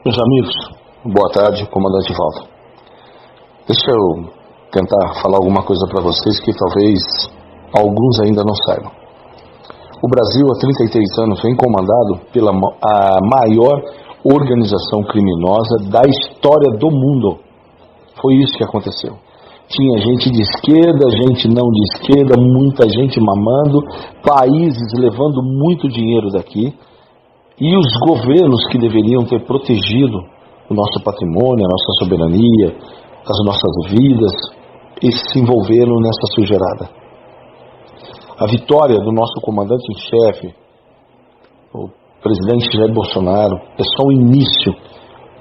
Meus amigos, boa tarde, comandante Walter. Deixa eu tentar falar alguma coisa para vocês que talvez alguns ainda não saibam. O Brasil, há 33 anos, vem comandado pela a maior organização criminosa da história do mundo. Foi isso que aconteceu. Tinha gente de esquerda, gente não de esquerda, muita gente mamando, países levando muito dinheiro daqui, e os governos que deveriam ter protegido o nosso patrimônio, a nossa soberania, as nossas vidas, eles se envolveram nessa sujeirada. A vitória do nosso comandante em chefe, o presidente Jair Bolsonaro, é só o início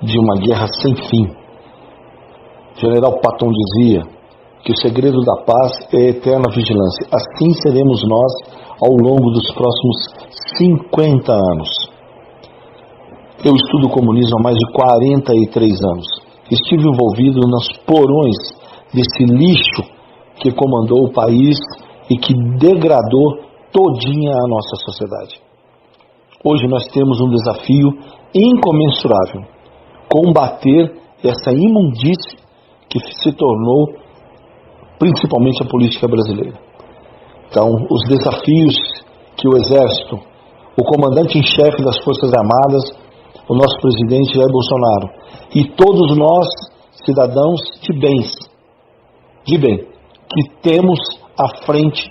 de uma guerra sem fim. O general Patton dizia que o segredo da paz é a eterna vigilância. Assim seremos nós ao longo dos próximos 50 anos. Eu estudo comunismo há mais de 43 anos. Estive envolvido nos porões desse lixo que comandou o país e que degradou todinha a nossa sociedade. Hoje nós temos um desafio incomensurável: combater essa imundície que se tornou principalmente a política brasileira. Então, os desafios que o Exército, o comandante em chefe das Forças Armadas, o nosso presidente Jair Bolsonaro e todos nós, cidadãos de bem, que temos à frente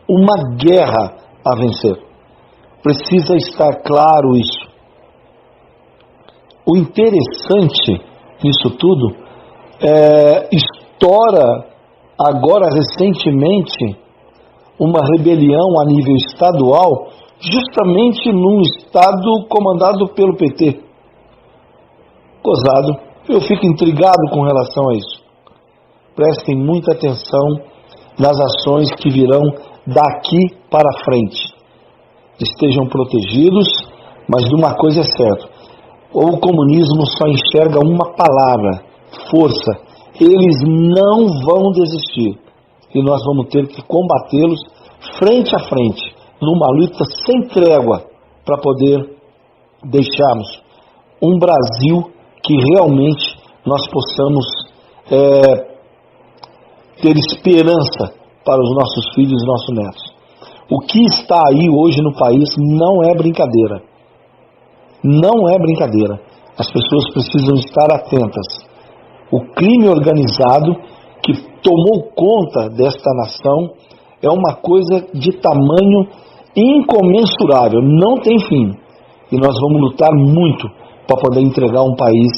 uma guerra a vencer. Precisa estar claro isso. O interessante nisso tudo estoura agora recentemente uma rebelião a nível estadual, justamente num estado comandado pelo PT. Gozado, eu fico intrigado com relação a isso. Prestem muita atenção nas ações que virão daqui para frente. Estejam protegidos, mas de uma coisa é certa: o comunismo só enxerga uma palavra: força. Eles não vão desistir e nós vamos ter que combatê-los frente a frente, numa luta sem trégua, para poder deixarmos um Brasil que realmente nós possamos ter esperança para os nossos filhos e nossos netos. O que está aí hoje no país não é brincadeira. Não é brincadeira. As pessoas precisam estar atentas. O crime organizado que tomou conta desta nação é uma coisa de tamanho incomensurável, não tem fim. E nós vamos lutar muito para poder entregar um país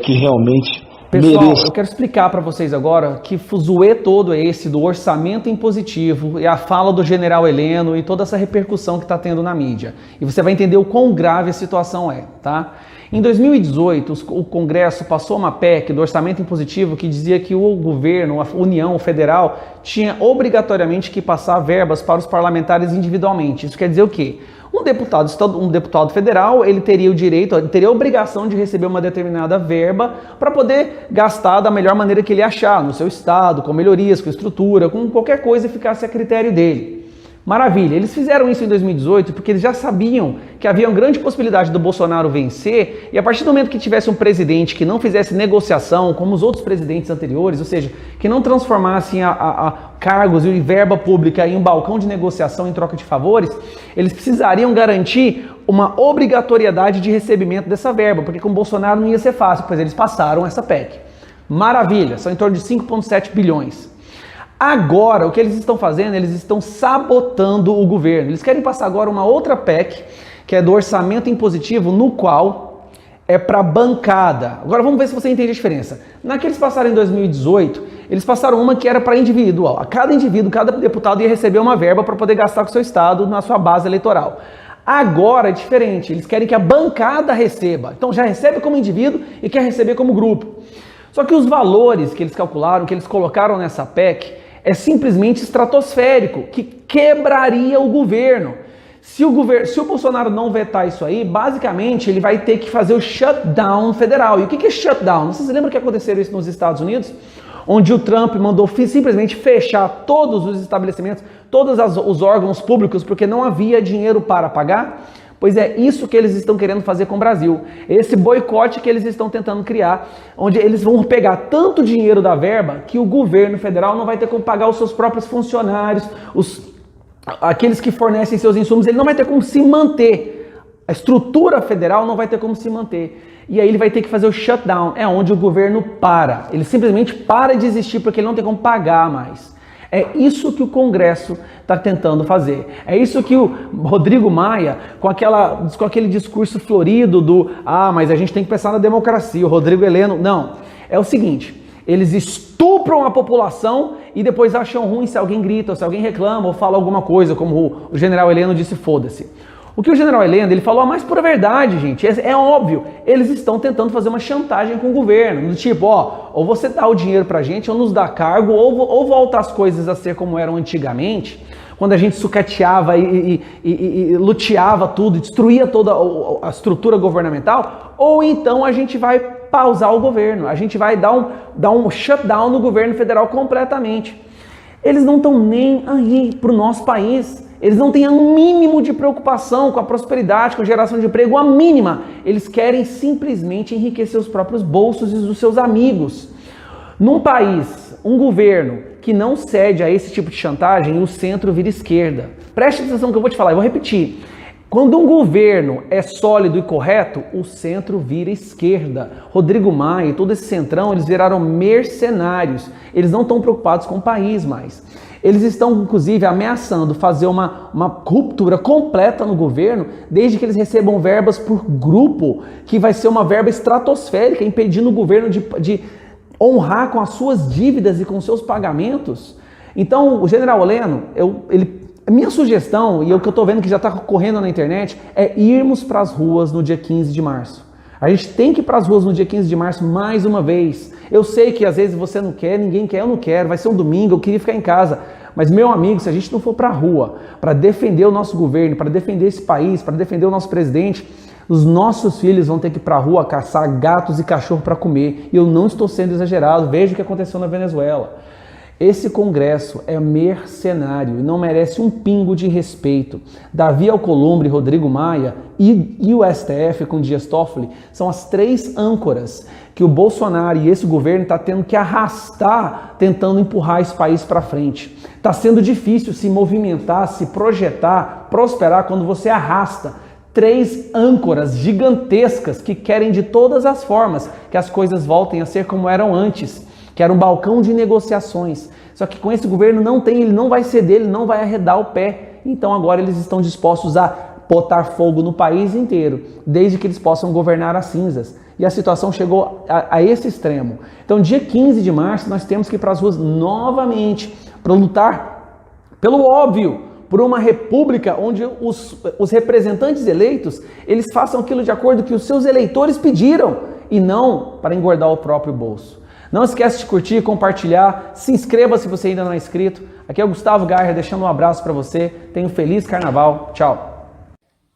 que realmente Pessoal, mereça. eu quero explicar para vocês agora que fuzuê todo é esse do orçamento impositivo e a fala do general Heleno e toda essa repercussão que está tendo na mídia. E você vai entender o quão grave a situação é, tá? Em 2018, o Congresso passou uma PEC do orçamento impositivo que dizia que o governo, a União Federal, tinha obrigatoriamente que passar verbas para os parlamentares individualmente. Isso quer dizer o quê? Um deputado federal, ele teria o direito, ele teria a obrigação de receber uma determinada verba para poder gastar da melhor maneira que ele achar, no seu estado, com melhorias, com estrutura, com qualquer coisa que ficasse a critério dele. Maravilha, eles fizeram isso em 2018 porque eles já sabiam que havia uma grande possibilidade do Bolsonaro vencer, e a partir do momento que tivesse um presidente que não fizesse negociação como os outros presidentes anteriores, ou seja, que não transformassem cargos e verba pública em um balcão de negociação em troca de favores, eles precisariam garantir uma obrigatoriedade de recebimento dessa verba, porque com o Bolsonaro não ia ser fácil, pois eles passaram essa PEC. Maravilha, são em torno de 5,7 bilhões. Agora, o que eles estão fazendo? Eles estão sabotando o governo. Eles querem passar agora uma outra PEC, que é do orçamento impositivo, no qual é para bancada. Agora vamos ver se você entende a diferença. Na que eles passaram em 2018, eles passaram uma que era para indivíduo. A cada indivíduo, cada deputado ia receber uma verba para poder gastar com o seu estado na sua base eleitoral. Agora é diferente, eles querem que a bancada receba. Então já recebe como indivíduo e quer receber como grupo. Só que os valores que eles calcularam, que eles colocaram nessa PEC, é simplesmente estratosférico, que quebraria o governo. Se o Bolsonaro não vetar isso aí, basicamente ele vai ter que fazer o shutdown federal. E o que é shutdown? Vocês lembram que aconteceu isso nos Estados Unidos? Onde o Trump mandou simplesmente fechar todos os estabelecimentos, todos os órgãos públicos, porque não havia dinheiro para pagar? Pois é isso que eles estão querendo fazer com o Brasil. Esse boicote que eles estão tentando criar, onde eles vão pegar tanto dinheiro da verba que o governo federal não vai ter como pagar os seus próprios funcionários, aqueles que fornecem seus insumos, ele não vai ter como se manter. A estrutura federal não vai ter como se manter. E aí ele vai ter que fazer o shutdown, é onde o governo para. Ele simplesmente para de existir porque ele não tem como pagar mais. É isso que o Congresso está tentando fazer. É isso que o Rodrigo Maia, com aquele discurso florido mas a gente tem que pensar na democracia, o Rodrigo Heleno, não. É o seguinte, eles estupram a população e depois acham ruim se alguém grita, ou se alguém reclama, ou fala alguma coisa, como o general Heleno disse, foda-se. O que o general Heleno, ele falou a mais pura verdade, gente, é óbvio, eles estão tentando fazer uma chantagem com o governo, do tipo, ou você dá o dinheiro pra gente, ou nos dá cargo, ou volta as coisas a ser como eram antigamente, quando a gente sucateava e luteava tudo, destruía toda a estrutura governamental, ou então a gente vai pausar o governo, a gente vai dar um shutdown no governo federal completamente. Eles não estão nem aí pro nosso país. Eles não têm um mínimo de preocupação com a prosperidade, com a geração de emprego, a mínima. Eles querem simplesmente enriquecer os próprios bolsos e os dos seus amigos. Num país, um governo que não cede a esse tipo de chantagem, o centro vira esquerda. Preste atenção no que eu vou te falar, eu vou repetir. Quando um governo é sólido e correto, o centro vira esquerda. Rodrigo Maia e todo esse centrão, eles viraram mercenários. Eles não estão preocupados com o país mais. Eles estão, inclusive, ameaçando fazer uma ruptura completa no governo, desde que eles recebam verbas por grupo, que vai ser uma verba estratosférica, impedindo o governo de honrar com as suas dívidas e com seus pagamentos. Então, o general Heleno, minha sugestão, e o que eu estou vendo que já está correndo na internet, é irmos para as ruas no dia 15 de março. A gente tem que ir para as ruas no dia 15 de março mais uma vez. Eu sei que às vezes você não quer, ninguém quer, eu não quero, vai ser um domingo, eu queria ficar em casa. Mas, meu amigo, se a gente não for para a rua para defender o nosso governo, para defender esse país, para defender o nosso presidente, os nossos filhos vão ter que ir para a rua caçar gatos e cachorro para comer. E eu não estou sendo exagerado, veja o que aconteceu na Venezuela. Esse Congresso é mercenário e não merece um pingo de respeito. Davi Alcolumbre, Rodrigo Maia e o STF com Dias Toffoli são as três âncoras que o Bolsonaro e esse governo está tendo que arrastar, tentando empurrar esse país para frente. Está sendo difícil se movimentar, se projetar, prosperar quando você arrasta três âncoras gigantescas que querem de todas as formas que as coisas voltem a ser como eram antes, que era um balcão de negociações. Só que com esse governo ele não vai ceder, ele não vai arredar o pé. Então agora eles estão dispostos a botar fogo no país inteiro, desde que eles possam governar as cinzas. E a situação chegou a esse extremo. Então dia 15 de março nós temos que ir para as ruas novamente para lutar pelo óbvio, por uma república onde os representantes eleitos, eles façam aquilo de acordo que os seus eleitores pediram e não para engordar o próprio bolso. Não esquece de curtir, compartilhar, se inscreva se você ainda não é inscrito. Aqui é o Gustavo Gaia deixando um abraço para você. Tenha um feliz carnaval. Tchau.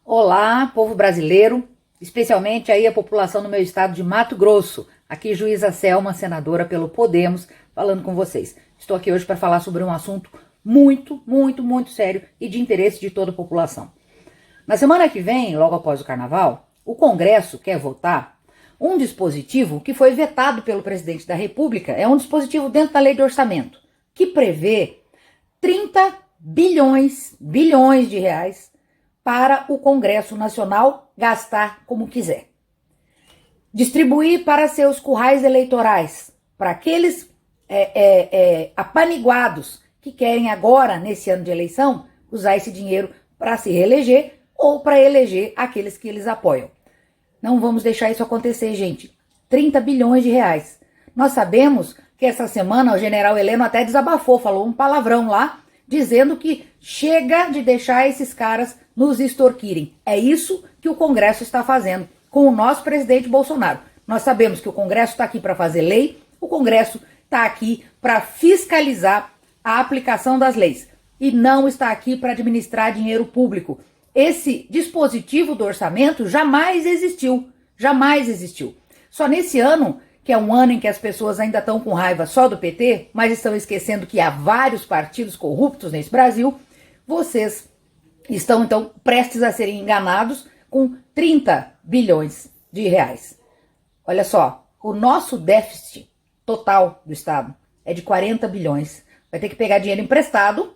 Olá, povo brasileiro, especialmente aí a população do meu estado de Mato Grosso. Aqui Juíza Selma, senadora pelo Podemos, falando com vocês. Estou aqui hoje para falar sobre um assunto muito, muito, muito sério e de interesse de toda a população. Na semana que vem, logo após o carnaval, o Congresso quer votar um dispositivo que foi vetado pelo presidente da República, é um dispositivo dentro da lei de orçamento, que prevê 30 bilhões de reais para o Congresso Nacional gastar como quiser. Distribuir para seus currais eleitorais, para aqueles apaniguados que querem agora, nesse ano de eleição, usar esse dinheiro para se reeleger ou para eleger aqueles que eles apoiam. Não vamos deixar isso acontecer, gente. 30 bilhões de reais. Nós sabemos que essa semana o general Heleno até desabafou, falou um palavrão lá, dizendo que chega de deixar esses caras nos extorquirem. É isso que o Congresso está fazendo com o nosso presidente Bolsonaro. Nós sabemos que o Congresso está aqui para fazer lei, o Congresso está aqui para fiscalizar a aplicação das leis e não está aqui para administrar dinheiro público. Esse dispositivo do orçamento jamais existiu, jamais existiu. Só nesse ano, que é um ano em que as pessoas ainda estão com raiva só do PT, mas estão esquecendo que há vários partidos corruptos nesse Brasil, vocês estão então prestes a serem enganados com 30 bilhões de reais. Olha só, o nosso déficit total do Estado é de 40 bilhões. Vai ter que pegar dinheiro emprestado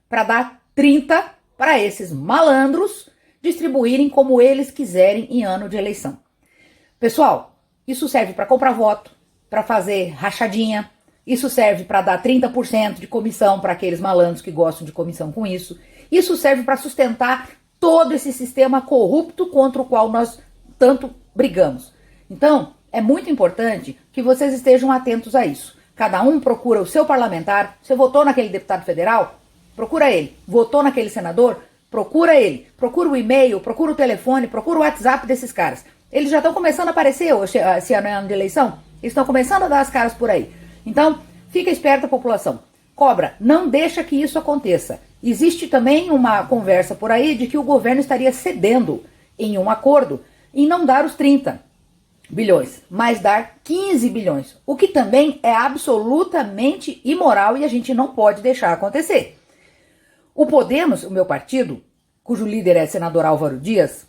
para dar 30 para esses malandros distribuírem como eles quiserem em ano de eleição. Pessoal, isso serve para comprar voto, para fazer rachadinha, isso serve para dar 30% de comissão para aqueles malandros que gostam de comissão com isso. Isso serve para sustentar todo esse sistema corrupto contra o qual nós tanto brigamos. Então, é muito importante que vocês estejam atentos a isso. Cada um procura o seu parlamentar. Você votou naquele deputado federal? Procura ele. Votou naquele senador? Procura ele. Procura o e-mail, procura o telefone, procura o WhatsApp desses caras. Eles já estão começando a aparecer esse ano de eleição. Eles estão começando a dar as caras por aí. Então, fica esperta, população. Cobra, não deixa que isso aconteça. Existe também uma conversa por aí de que o governo estaria cedendo em um acordo em não dar os 30 bilhões, mas dar 15 bilhões, o que também é absolutamente imoral e a gente não pode deixar acontecer. O Podemos, o meu partido, cujo líder é o senador Álvaro Dias,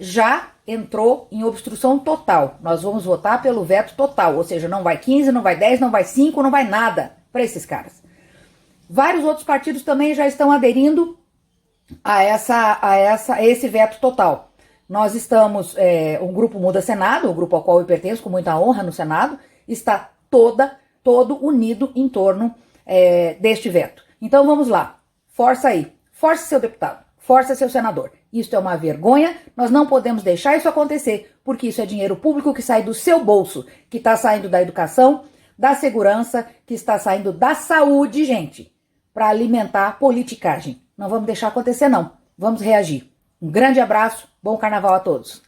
já entrou em obstrução total. Nós vamos votar pelo veto total, ou seja, não vai 15, não vai 10, não vai 5, não vai nada para esses caras. Vários outros partidos também já estão aderindo a esse veto total. Nós estamos, o Grupo Muda Senado, o grupo ao qual eu pertenço com muita honra no Senado, está todo unido em torno deste veto. Então vamos lá, força aí, force seu deputado, força seu senador. Isso é uma vergonha, nós não podemos deixar isso acontecer, porque isso é dinheiro público que sai do seu bolso, que está saindo da educação, da segurança, que está saindo da saúde, gente, para alimentar a politicagem. Não vamos deixar acontecer, não. Vamos reagir. Um grande abraço, bom carnaval a todos.